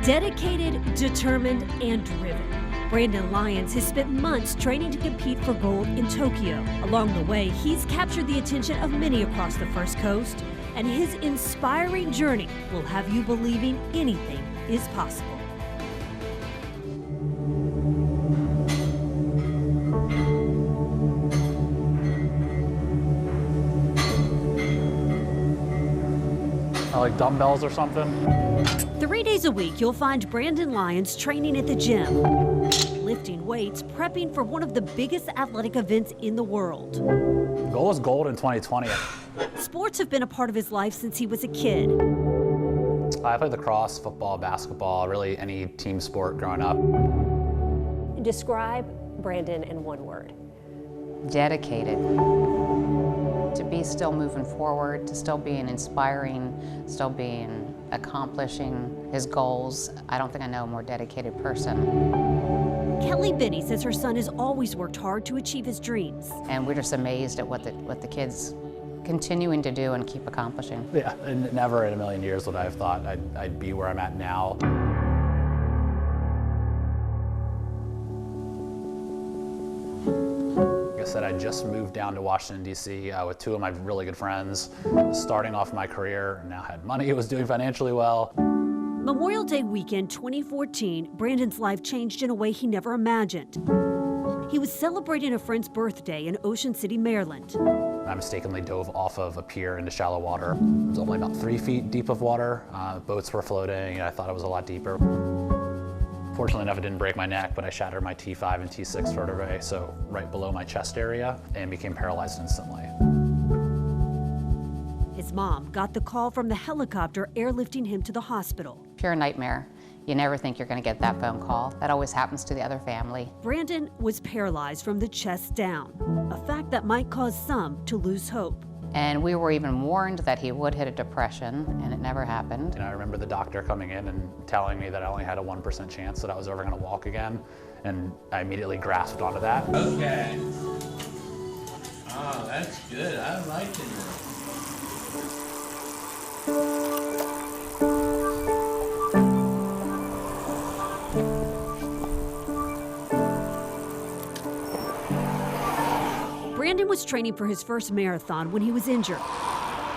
Dedicated, determined, and driven, Brandon Lyons has spent months training to compete for gold in Tokyo. Along the way, he's captured the attention of many across the First Coast, and his inspiring journey will have you believing anything is possible. Like dumbbells or something. 3 days a week, you'll find Brandon Lyons training at the gym, lifting weights, prepping for one of the biggest athletic events in the world. The goal was gold in 2020. Sports have been a part of his life since he was a kid. I played lacrosse, football, basketball, really any team sport growing up. Describe Brandon in one word. Dedicated. To be still moving forward, to still being inspiring, still being accomplishing his goals. I don't think I know a more dedicated person. Kelly Benny says her son has always worked hard to achieve his dreams. And we're just amazed at what the kids continuing to do and keep accomplishing. Yeah, and never in a million years would I have thought I'd be where I'm at now. I said, I just moved down to Washington, D.C. With two of my really good friends, starting off my career, now had money, was doing financially well. Memorial Day weekend 2014, Brandon's life changed in a way he never imagined. He was celebrating a friend's birthday in Ocean City, Maryland. I mistakenly dove off of a pier into shallow water. It was only about 3 feet deep of water. Boats were floating, and I thought it was a lot deeper. Fortunately enough, it didn't break my neck, but I shattered my T5 and T6 vertebrae, so right below my chest area, and became paralyzed instantly. His mom got the call from the helicopter airlifting him to the hospital. Pure nightmare. You never think you're going to get that phone call. That always happens to the other family. Brandon was paralyzed from the chest down, a fact that might cause some to lose hope. And we were even warned that he would hit a depression, and it never happened. And I remember the doctor coming in and telling me that I only had a 1% chance that I was ever going to walk again, and I immediately grasped onto that. Okay. Oh, that's good. I like it. Brandon was training for his first marathon when he was injured.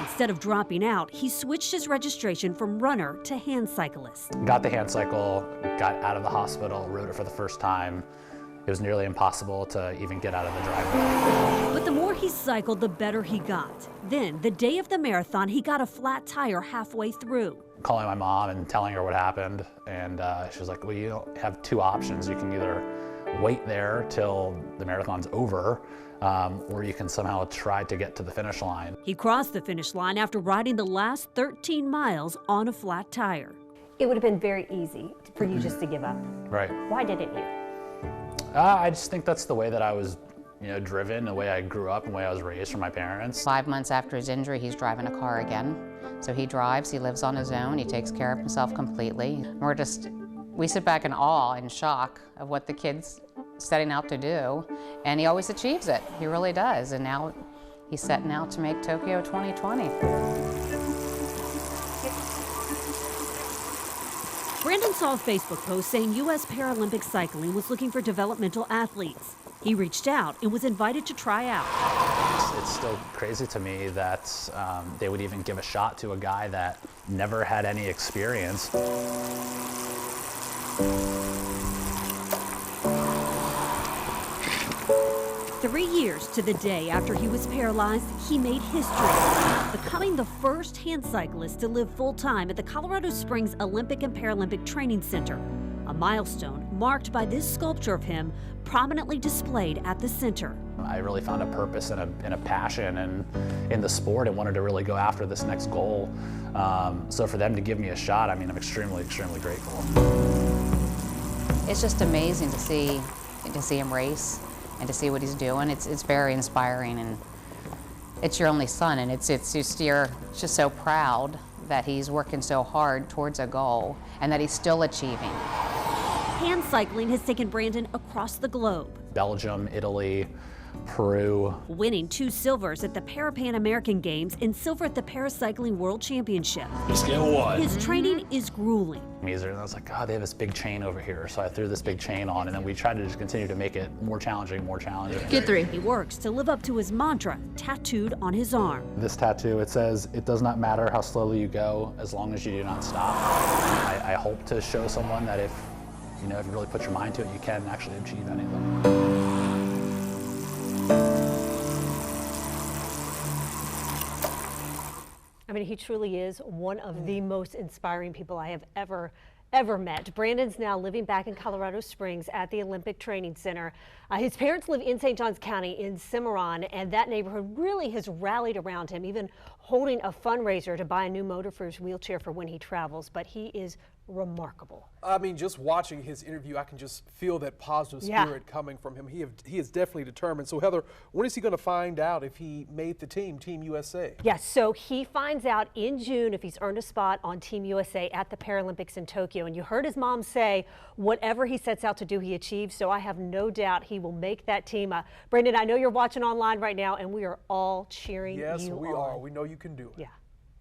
Instead of dropping out, he switched his registration from runner to hand cyclist. Got the hand cycle, got out of the hospital, rode it for the first time. It was nearly impossible to even get out of the driveway. But the more he cycled, the better he got. Then, the day of the marathon, he got a flat tire halfway through. Calling my mom and telling her what happened, and she was like, well, you don't have two options. You can either wait there till the marathon's over, or you can somehow try to get to the finish line. He crossed the finish line after riding the last 13 miles on a flat tire. It would have been very easy for you just to give up. Right. Why didn't you? I just think that's the way that I was, driven, the way I grew up and the way I was raised from my parents. 5 months after his injury, he's driving a car again. So he drives, he lives on his own, he takes care of himself completely. We sit back in awe and shock of what the kid's setting out to do, and he always achieves it. He really does, and now he's setting out to make Tokyo 2020. Brandon saw a Facebook post saying U.S. Paralympic cycling was looking for developmental athletes. He reached out and was invited to try out. It's still crazy to me that they would even give a shot to a guy that never had any experience. 3 years to the day after he was paralyzed, he made history, becoming the first hand cyclist to live full-time at the Colorado Springs Olympic and Paralympic Training Center, a milestone marked by this sculpture of him prominently displayed at the center. I really found a purpose and a passion in the sport and wanted to really go after this next goal. So for them to give me a shot, I'm extremely, extremely grateful. It's just amazing to see him race and to see what he's doing. It's very inspiring, and it's your only son, and you're just so proud that he's working so hard towards a goal and that he's still achieving. Hand cycling has taken Brandon across the globe. Belgium, Italy, Peru. Winning 2 silvers at the Pan American Games and silver at the Paracycling World Championship. Let's get one. His training is grueling. And I was like, God, they have this big chain over here. So I threw this big chain on, and then we tried to just continue to make it more challenging, more challenging. Get 3. He works to live up to his mantra tattooed on his arm. This tattoo, it says, it does not matter how slowly you go as long as you do not stop. I hope to show someone that if you really put your mind to it, you can actually achieve anything. I mean, he truly is one of the most inspiring people I have ever met. Brandon's now living back in Colorado Springs at the Olympic Training Center. His parents live in St. Johns County in Cimarron, and that neighborhood really has rallied around him, even holding a fundraiser to buy a new motor for his wheelchair for when he travels. But he is remarkable. I mean, just watching his interview, I can just feel that positive spirit coming from him. He is definitely determined. So, Heather, when is he going to find out if he made the Team USA? Yes, so he finds out in June if he's earned a spot on Team USA at the Paralympics in Tokyo. And you heard his mom say, whatever he sets out to do, he achieves. So I have no doubt he will make that team. Brandon, I know you're watching online right now, and we are all cheering you on. Yes, we are. We know you can do it. Yeah.